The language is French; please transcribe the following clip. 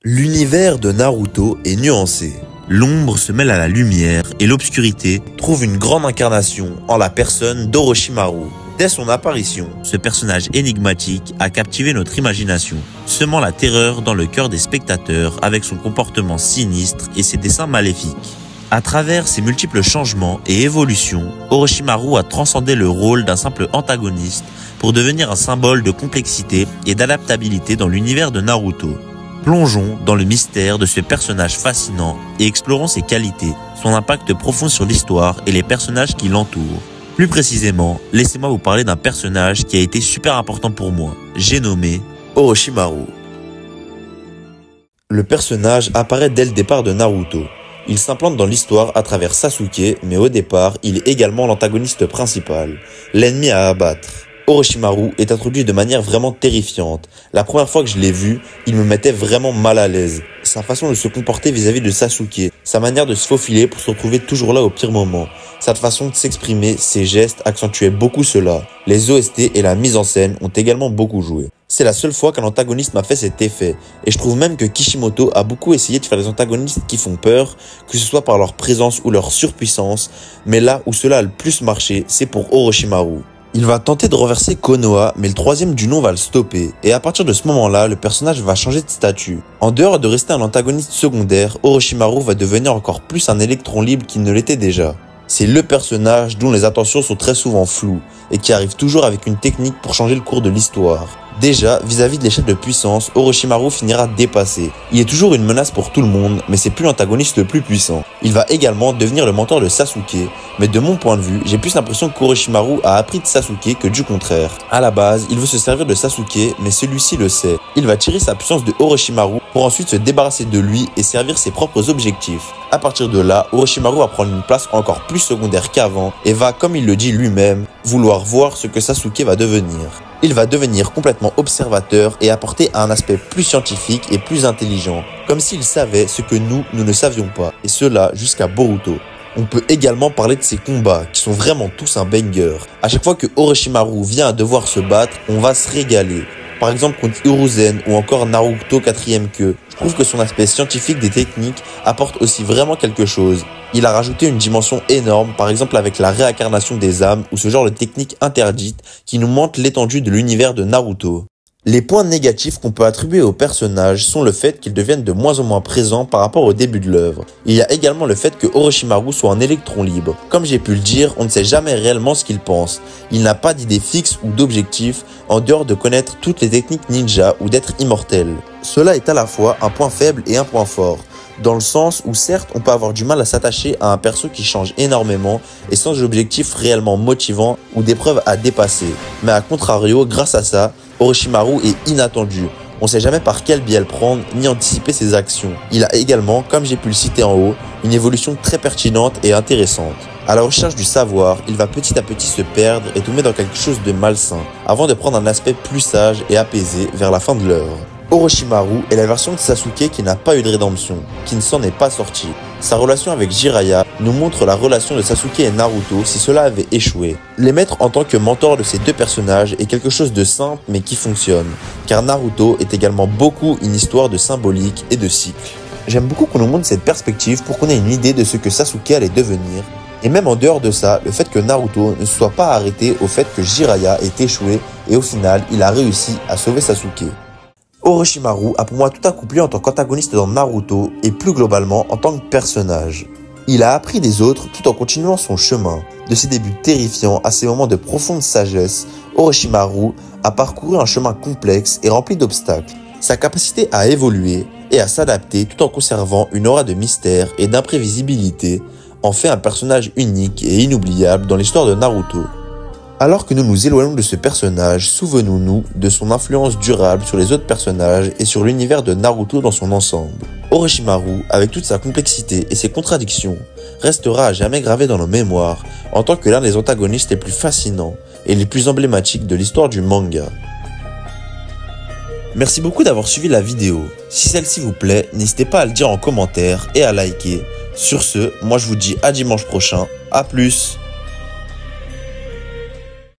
L'univers de Naruto est nuancé. L'ombre se mêle à la lumière et l'obscurité trouve une grande incarnation en la personne d'Orochimaru. Dès son apparition, ce personnage énigmatique a captivé notre imagination, semant la terreur dans le cœur des spectateurs avec son comportement sinistre et ses desseins maléfiques. À travers ses multiples changements et évolutions, Orochimaru a transcendé le rôle d'un simple antagoniste pour devenir un symbole de complexité et d'adaptabilité dans l'univers de Naruto. Plongeons dans le mystère de ce personnage fascinant et explorons ses qualités, son impact profond sur l'histoire et les personnages qui l'entourent. Plus précisément, laissez-moi vous parler d'un personnage qui a été super important pour moi. J'ai nommé Orochimaru. Le personnage apparaît dès le départ de Naruto. Il s'implante dans l'histoire à travers Sasuke, mais au départ, il est également l'antagoniste principal, l'ennemi à abattre. Orochimaru est introduit de manière vraiment terrifiante. La première fois que je l'ai vu, il me mettait vraiment mal à l'aise. Sa façon de se comporter vis-à-vis de Sasuke, sa manière de se faufiler pour se retrouver toujours là au pire moment, sa façon de s'exprimer, ses gestes accentuaient beaucoup cela. Les OST et la mise en scène ont également beaucoup joué. C'est la seule fois qu'un antagoniste m'a fait cet effet, et je trouve même que Kishimoto a beaucoup essayé de faire des antagonistes qui font peur, que ce soit par leur présence ou leur surpuissance, mais là où cela a le plus marché, c'est pour Orochimaru. Il va tenter de renverser Konoha, mais le troisième du nom va le stopper, et à partir de ce moment-là, le personnage va changer de statut. En dehors de rester un antagoniste secondaire, Orochimaru va devenir encore plus un électron libre qu'il ne l'était déjà. C'est le personnage dont les intentions sont très souvent floues, et qui arrive toujours avec une technique pour changer le cours de l'histoire. Déjà, vis-à-vis de l'échelle de puissance, Orochimaru finira dépassé. Il est toujours une menace pour tout le monde, mais c'est plus l'antagoniste le plus puissant. Il va également devenir le mentor de Sasuke, mais de mon point de vue, j'ai plus l'impression qu'Orochimaru a appris de Sasuke que du contraire. À la base, il veut se servir de Sasuke, mais celui-ci le sait. Il va tirer sa puissance de Orochimaru pour ensuite se débarrasser de lui et servir ses propres objectifs. À partir de là, Orochimaru va prendre une place encore plus secondaire qu'avant et va, comme il le dit lui-même, vouloir voir ce que Sasuke va devenir. Il va devenir complètement observateur et apporter un aspect plus scientifique et plus intelligent, comme s'il savait ce que nous ne savions pas, et cela jusqu'à Boruto. On peut également parler de ses combats, qui sont vraiment tous un banger. À chaque fois que Orochimaru vient à devoir se battre, on va se régaler. Par exemple contre Hiruzen ou encore Naruto 4ème queue. Je trouve que son aspect scientifique des techniques apporte aussi vraiment quelque chose. Il a rajouté une dimension énorme, par exemple avec la réincarnation des âmes ou ce genre de technique interdite qui nous montre l'étendue de l'univers de Naruto. Les points négatifs qu'on peut attribuer au personnage sont le fait qu'il devienne de moins en moins présent par rapport au début de l'œuvre. Il y a également le fait que Orochimaru soit un électron libre. Comme j'ai pu le dire, on ne sait jamais réellement ce qu'il pense. Il n'a pas d'idée fixe ou d'objectif en dehors de connaître toutes les techniques ninja ou d'être immortel. Cela est à la fois un point faible et un point fort. Dans le sens où certes on peut avoir du mal à s'attacher à un perso qui change énormément et sans objectif réellement motivant ou d'épreuve à dépasser. Mais à contrario, grâce à ça, Orochimaru est inattendu. On ne sait jamais par quel biais le prendre ni anticiper ses actions. Il a également, comme j'ai pu le citer en haut, une évolution très pertinente et intéressante. À la recherche du savoir, il va petit à petit se perdre et tomber dans quelque chose de malsain, avant de prendre un aspect plus sage et apaisé vers la fin de l'œuvre. Orochimaru est la version de Sasuke qui n'a pas eu de rédemption, qui ne s'en est pas sorti. Sa relation avec Jiraiya nous montre la relation de Sasuke et Naruto si cela avait échoué. Les mettre en tant que mentor de ces deux personnages est quelque chose de simple mais qui fonctionne, car Naruto est également beaucoup une histoire de symbolique et de cycle. J'aime beaucoup qu'on nous montre cette perspective pour qu'on ait une idée de ce que Sasuke allait devenir. Et même en dehors de ça, le fait que Naruto ne soit pas arrêté au fait que Jiraiya ait échoué et au final, il a réussi à sauver Sasuke. Orochimaru a pour moi tout accompli en tant qu'antagoniste dans Naruto et plus globalement en tant que personnage. Il a appris des autres tout en continuant son chemin. De ses débuts terrifiants à ses moments de profonde sagesse, Orochimaru a parcouru un chemin complexe et rempli d'obstacles. Sa capacité à évoluer et à s'adapter tout en conservant une aura de mystère et d'imprévisibilité en fait un personnage unique et inoubliable dans l'histoire de Naruto. Alors que nous nous éloignons de ce personnage, souvenons-nous de son influence durable sur les autres personnages et sur l'univers de Naruto dans son ensemble. Orochimaru, avec toute sa complexité et ses contradictions, restera à jamais gravé dans nos mémoires en tant que l'un des antagonistes les plus fascinants et les plus emblématiques de l'histoire du manga. Merci beaucoup d'avoir suivi la vidéo. Si celle-ci vous plaît, n'hésitez pas à le dire en commentaire et à liker. Sur ce, moi je vous dis à dimanche prochain. À plus!